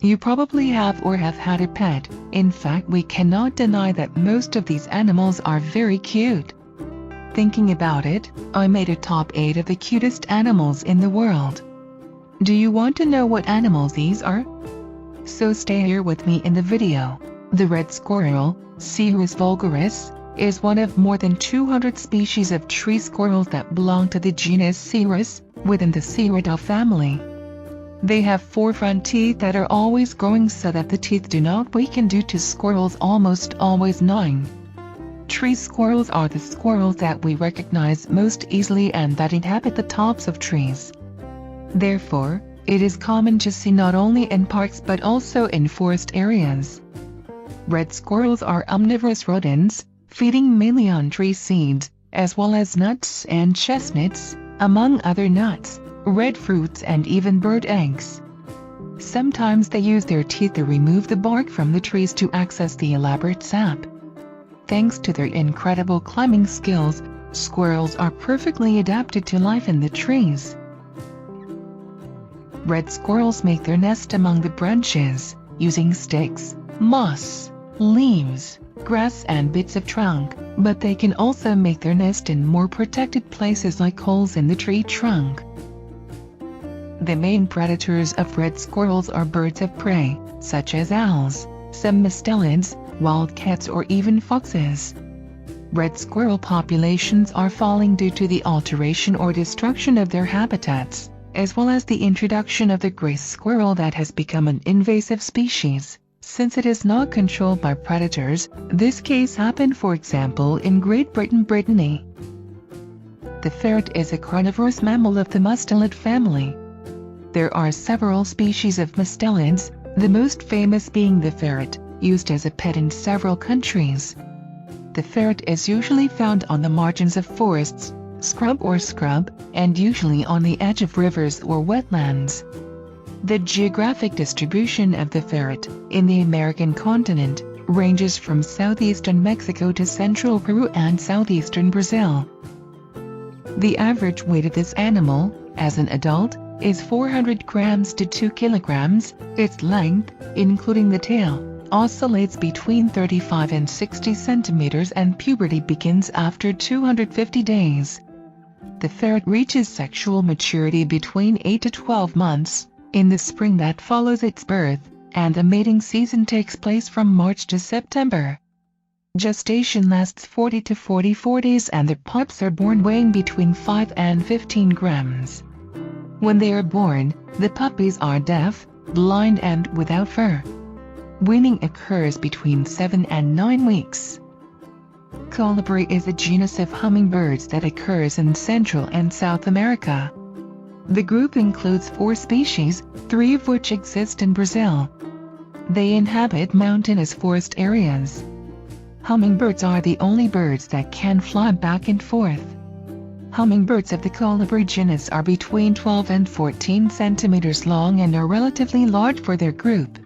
You probably have or have had a pet. In fact, we cannot deny that most of these animals are very cute. Thinking about it, I made a top 8 of the cutest animals in the world. Do you want to know what animals these are? So stay here with me in the video. The red squirrel, Cirrus vulgaris, is one of more than 200 species of tree squirrels that belong to the genus Cirrus, within the Cirridae family. They have 4 front teeth that are always growing so that the teeth do not weaken due to squirrels almost always gnawing. Tree squirrels are the squirrels that we recognize most easily and that inhabit the tops of trees. Therefore, it is common to see not only in parks but also in forest areas. Red squirrels are omnivorous rodents, feeding mainly on tree seeds, as well as nuts and chestnuts, among other nuts, red fruits and even bird eggs. Sometimes they use their teeth to remove the bark from the trees to access the elaborate sap. Thanks to their incredible climbing skills, squirrels are perfectly adapted to life in the trees. Red squirrels make their nest among the branches, using sticks, moss, leaves, grass and bits of trunk, but they can also make their nest in more protected places like holes in the tree trunk. The main predators of red squirrels are birds of prey, such as owls, some mustelids, wildcats or even foxes. Red squirrel populations are falling due to the alteration or destruction of their habitats, as well as the introduction of the gray squirrel that has become an invasive species. Since it is not controlled by predators, this case happened for example in Great Britain. The ferret is a carnivorous mammal of the mustelid family. There are several species of mustelids, the most famous being the ferret, used as a pet in several countries. The ferret is usually found on the margins of forests, scrub, and usually on the edge of rivers or wetlands. The geographic distribution of the ferret, in the American continent, ranges from southeastern Mexico to central Peru and southeastern Brazil. The average weight of this animal, as an adult, is 400 grams to 2 kilograms. Its length, including the tail, oscillates between 35 and 60 centimeters and puberty begins after 250 days. The ferret reaches sexual maturity between 8 to 12 months, in the spring that follows its birth, and the mating season takes place from March to September. Gestation lasts 40 to 44 days and the pups are born weighing between 5 and 15 grams. When they are born, the puppies are deaf, blind and without fur. Weaning occurs between 7 and 9 weeks. Colibri is a genus of hummingbirds that occurs in Central and South America. The group includes 4 species, 3 of which exist in Brazil. They inhabit mountainous forest areas. Hummingbirds are the only birds that can fly back and forth. Hummingbirds of the Colibri genus are between 12 and 14 centimeters long and are relatively large for their group.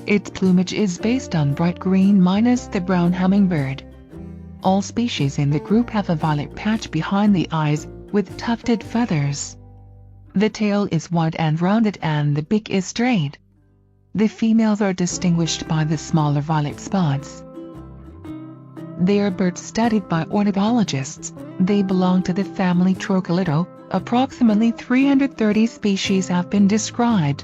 Its plumage is based on bright green minus the brown hummingbird. All species in the group have a violet patch behind the eyes, with tufted feathers. The tail is wide and rounded and the beak is straight. The females are distinguished by the smaller violet spots. They are birds studied by ornithologists. They belong to the family Trochilidae. Approximately 330 species have been described.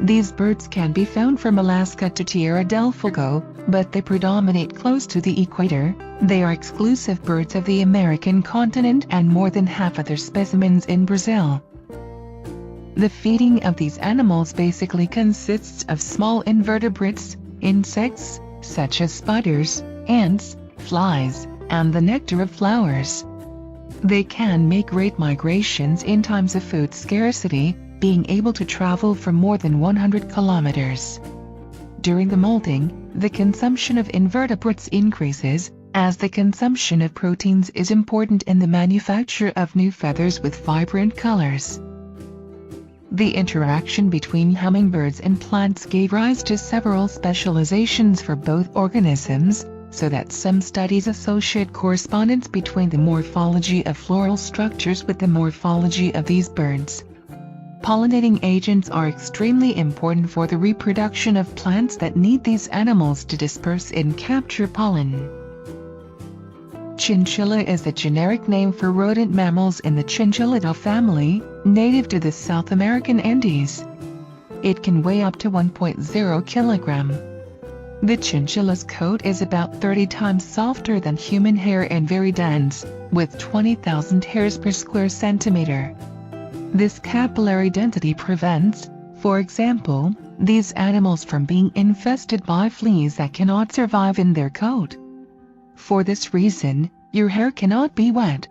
These birds can be found from Alaska to Tierra del Fuego, but they predominate close to the equator. They are exclusive birds of the American continent and more than half of their specimens in Brazil. The feeding of these animals basically consists of small invertebrates, insects, such as spiders, ants, flies, and the nectar of flowers. They can make great migrations in times of food scarcity, being able to travel for more than 100 kilometers. During the molting, the consumption of invertebrates increases, as the consumption of proteins is important in the manufacture of new feathers with vibrant colors. The interaction between hummingbirds and plants gave rise to several specializations for both organisms, so that some studies associate correspondence between the morphology of floral structures with the morphology of these birds. Pollinating agents are extremely important for the reproduction of plants that need these animals to disperse and capture pollen. Chinchilla is the generic name for rodent mammals in the Chinchillidae family, native to the South American Andes. It can weigh up to 1.0 kilogram. The chinchilla's coat is about 30 times softer than human hair and very dense, with 20,000 hairs per square centimeter. This capillary density prevents, for example, these animals from being infested by fleas that cannot survive in their coat. For this reason, your hair cannot be wet.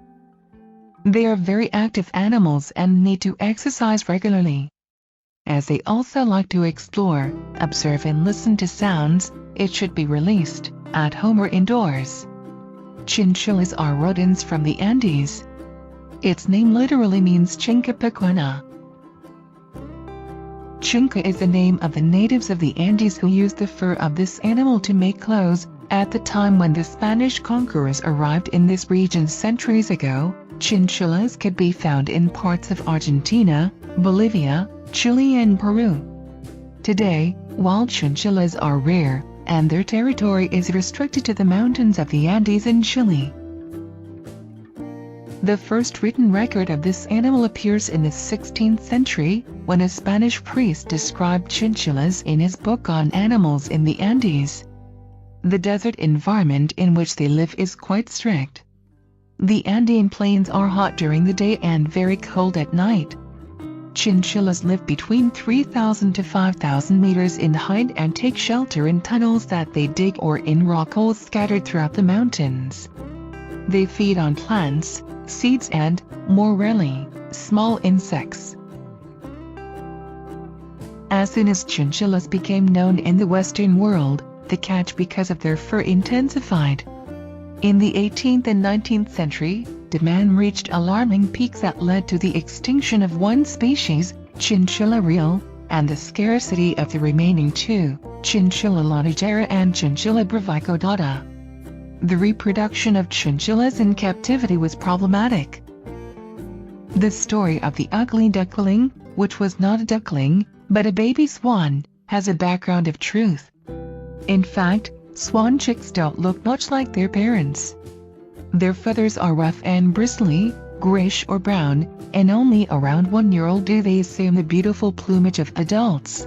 They are very active animals and need to exercise regularly. As they also like to explore, observe and listen to sounds, it should be released, at home or indoors. Chinchillas are rodents from the Andes. Its name literally means Chinca pequena. Chinca is the name of the natives of the Andes who used the fur of this animal to make clothes. At the time when the Spanish conquerors arrived in this region centuries ago, chinchillas could be found in parts of Argentina, Bolivia, Chile and Peru. Today, wild chinchillas are rare, and their territory is restricted to the mountains of the Andes in Chile. The first written record of this animal appears in the 16th century, when a Spanish priest described chinchillas in his book on animals in the Andes. The desert environment in which they live is quite strict. The Andean plains are hot during the day and very cold at night. Chinchillas live between 3,000 to 5,000 meters in height and take shelter in tunnels that they dig or in rock holes scattered throughout the mountains. They feed on plants, seeds and, more rarely, small insects. As soon as chinchillas became known in the Western world, the catch because of their fur intensified. In the 18th and 19th century, demand reached alarming peaks that led to the extinction of one species, Chinchilla real, and the scarcity of the remaining two, Chinchilla lanigera and Chinchilla brevicaudata. The reproduction of chinchillas in captivity was problematic. The story of the ugly duckling, which was not a duckling, but a baby swan, has a background of truth. In fact, swan chicks don't look much like their parents. Their feathers are rough and bristly, grayish or brown, and only around 1 year old do they assume the beautiful plumage of adults.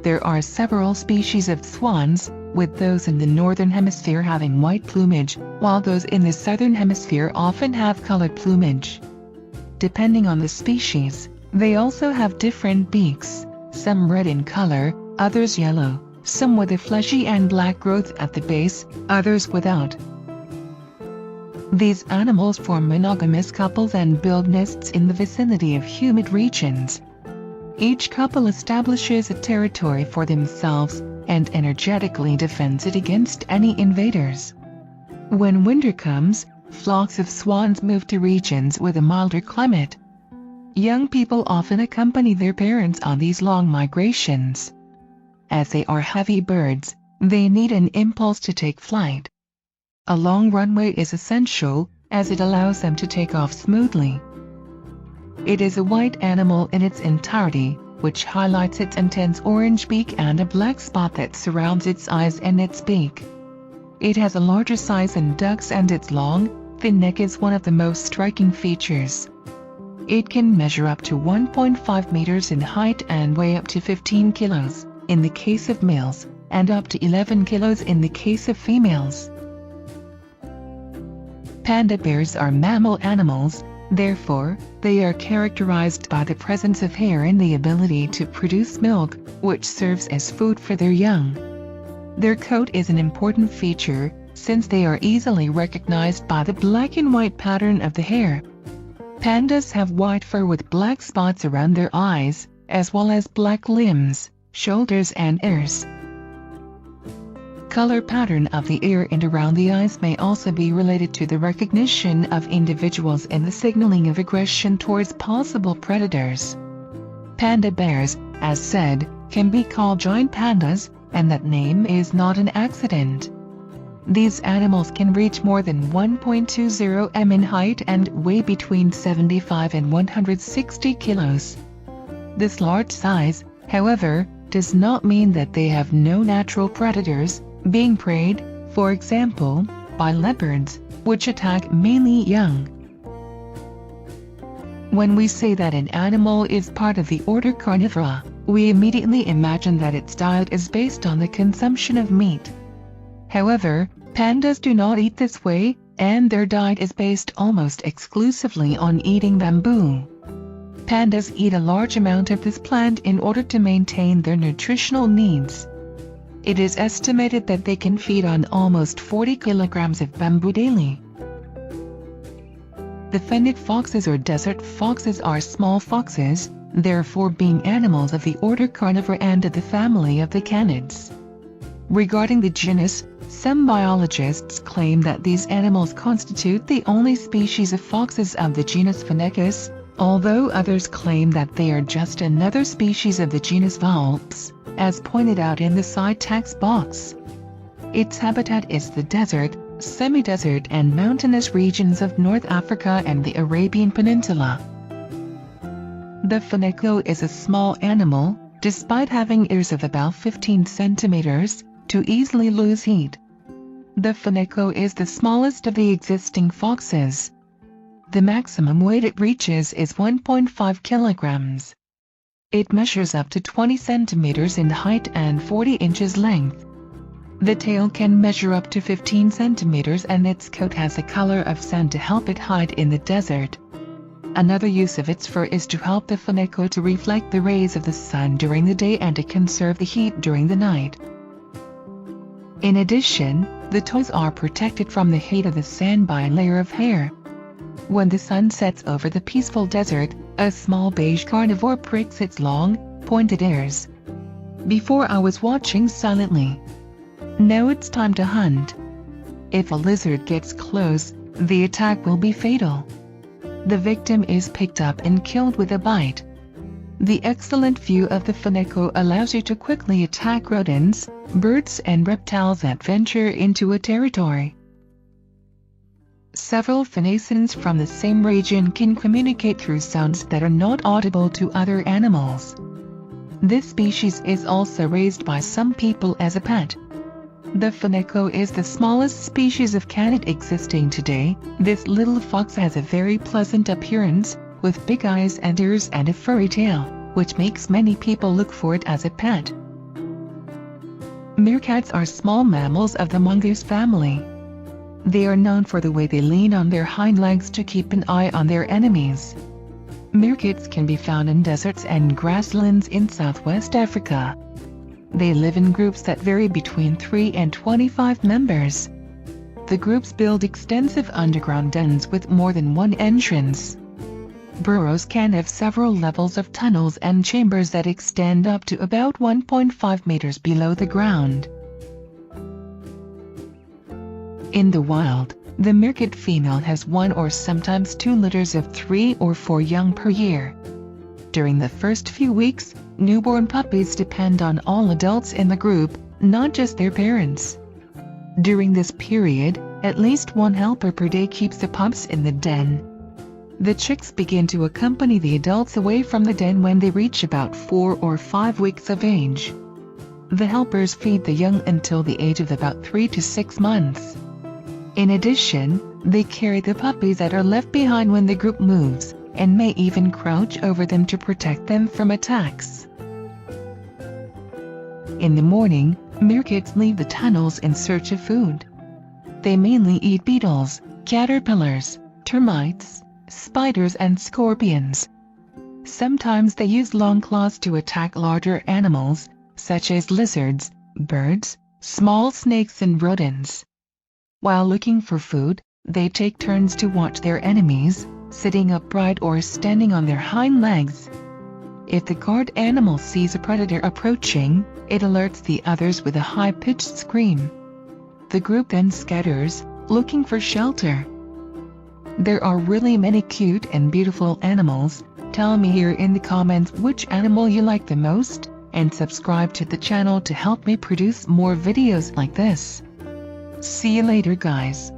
There are several species of swans, with those in the northern hemisphere having white plumage, while those in the southern hemisphere often have colored plumage. Depending on the species, they also have different beaks, some red in color, others yellow, some with a fleshy and black growth at the base, others without. These animals form monogamous couples and build nests in the vicinity of humid regions. Each couple establishes a territory for themselves and energetically defends it against any invaders. When winter comes, flocks of swans move to regions with a milder climate. Young people often accompany their parents on these long migrations. As they are heavy birds, they need an impulse to take flight. A long runway is essential, as it allows them to take off smoothly. It is a white animal in its entirety, which highlights its intense orange beak and a black spot that surrounds its eyes and its beak. It has a larger size than ducks and its long, thin neck is one of the most striking features. It can measure up to 1.5 meters in height and weigh up to 15 kilos. In the case of males, and up to 11 kilos in the case of females. Panda bears are mammal animals, therefore, they are characterized by the presence of hair and the ability to produce milk, which serves as food for their young. Their coat is an important feature, since they are easily recognized by the black and white pattern of the hair. Pandas have white fur with black spots around their eyes, as well as black limbs, shoulders and ears. Color pattern of the ear and around the eyes may also be related to the recognition of individuals and the signaling of aggression towards possible predators. Panda bears, as said, can be called giant pandas, and that name is not an accident. These animals can reach more than 1.20 m in height and weigh between 75 and 160 kilos. This large size, however, does not mean that they have no natural predators, being preyed, for example, by leopards, which attack mainly young. When we say that an animal is part of the order Carnivora, we immediately imagine that its diet is based on the consumption of meat. However, pandas do not eat this way, and their diet is based almost exclusively on eating bamboo. Pandas eat a large amount of this plant in order to maintain their nutritional needs. It is estimated that they can feed on almost 40 kilograms of bamboo daily. The fennec foxes or desert foxes are small foxes, therefore being animals of the order Carnivora and of the family of the canids. Regarding the genus, some biologists claim that these animals constitute the only species of foxes of the genus Phoenicus, although others claim that they are just another species of the genus Volpes, as pointed out in the side text box. Its habitat is the desert, semi-desert and mountainous regions of North Africa and the Arabian Peninsula. The Phoenico is a small animal, despite having ears of about 15 centimeters, to easily lose heat. The Phoenico is the smallest of the existing foxes. The maximum weight it reaches is 1.5 kilograms. It measures up to 20 centimeters in height and 40 inches length. The tail can measure up to 15 centimeters and its coat has the color of sand to help it hide in the desert. Another use of its fur is to help the Phoenico to reflect the rays of the sun during the day and to conserve the heat during the night. In addition, the toes are protected from the heat of the sand by a layer of hair. When the sun sets over the peaceful desert, a small beige carnivore pricks its long, pointed ears. Before I was watching silently. Now it's time to hunt. If a lizard gets close, the attack will be fatal. The victim is picked up and killed with a bite. The excellent view of the Phoenico allows you to quickly attack rodents, birds and reptiles that venture into a territory. Several phoenicans from the same region can communicate through sounds that are not audible to other animals. This species is also raised by some people as a pet. The Phoenico is the smallest species of canid existing today. This little fox has a very pleasant appearance, with big eyes and ears and a furry tail, which makes many people look for it as a pet. Meerkats are small mammals of the mongoose family. They are known for the way they lean on their hind legs to keep an eye on their enemies. Meerkats can be found in deserts and grasslands in Southwest Africa. They live in groups that vary between 3 and 25 members. The groups build extensive underground dens with more than one entrance. Burrows can have several levels of tunnels and chambers that extend up to about 1.5 meters below the ground. In the wild, the meerkat female has 1 or sometimes 2 litters of 3 or 4 young per year. During the first few weeks, newborn puppies depend on all adults in the group, not just their parents. During this period, at least 1 helper per day keeps the pups in the den. The chicks begin to accompany the adults away from the den when they reach about 4 or 5 weeks of age. The helpers feed the young until the age of about 3 to 6 months. In addition, they carry the puppies that are left behind when the group moves, and may even crouch over them to protect them from attacks. In the morning, meerkats leave the tunnels in search of food. They mainly eat beetles, caterpillars, termites, spiders and scorpions. Sometimes they use long claws to attack larger animals, such as lizards, birds, small snakes and rodents. While looking for food, they take turns to watch their enemies, sitting upright or standing on their hind legs. If the guard animal sees a predator approaching, it alerts the others with a high-pitched scream. The group then scatters, looking for shelter. There are really many cute and beautiful animals. Tell me here in the comments which animal you like the most, and subscribe to the channel to help me produce more videos like this. See you later, guys.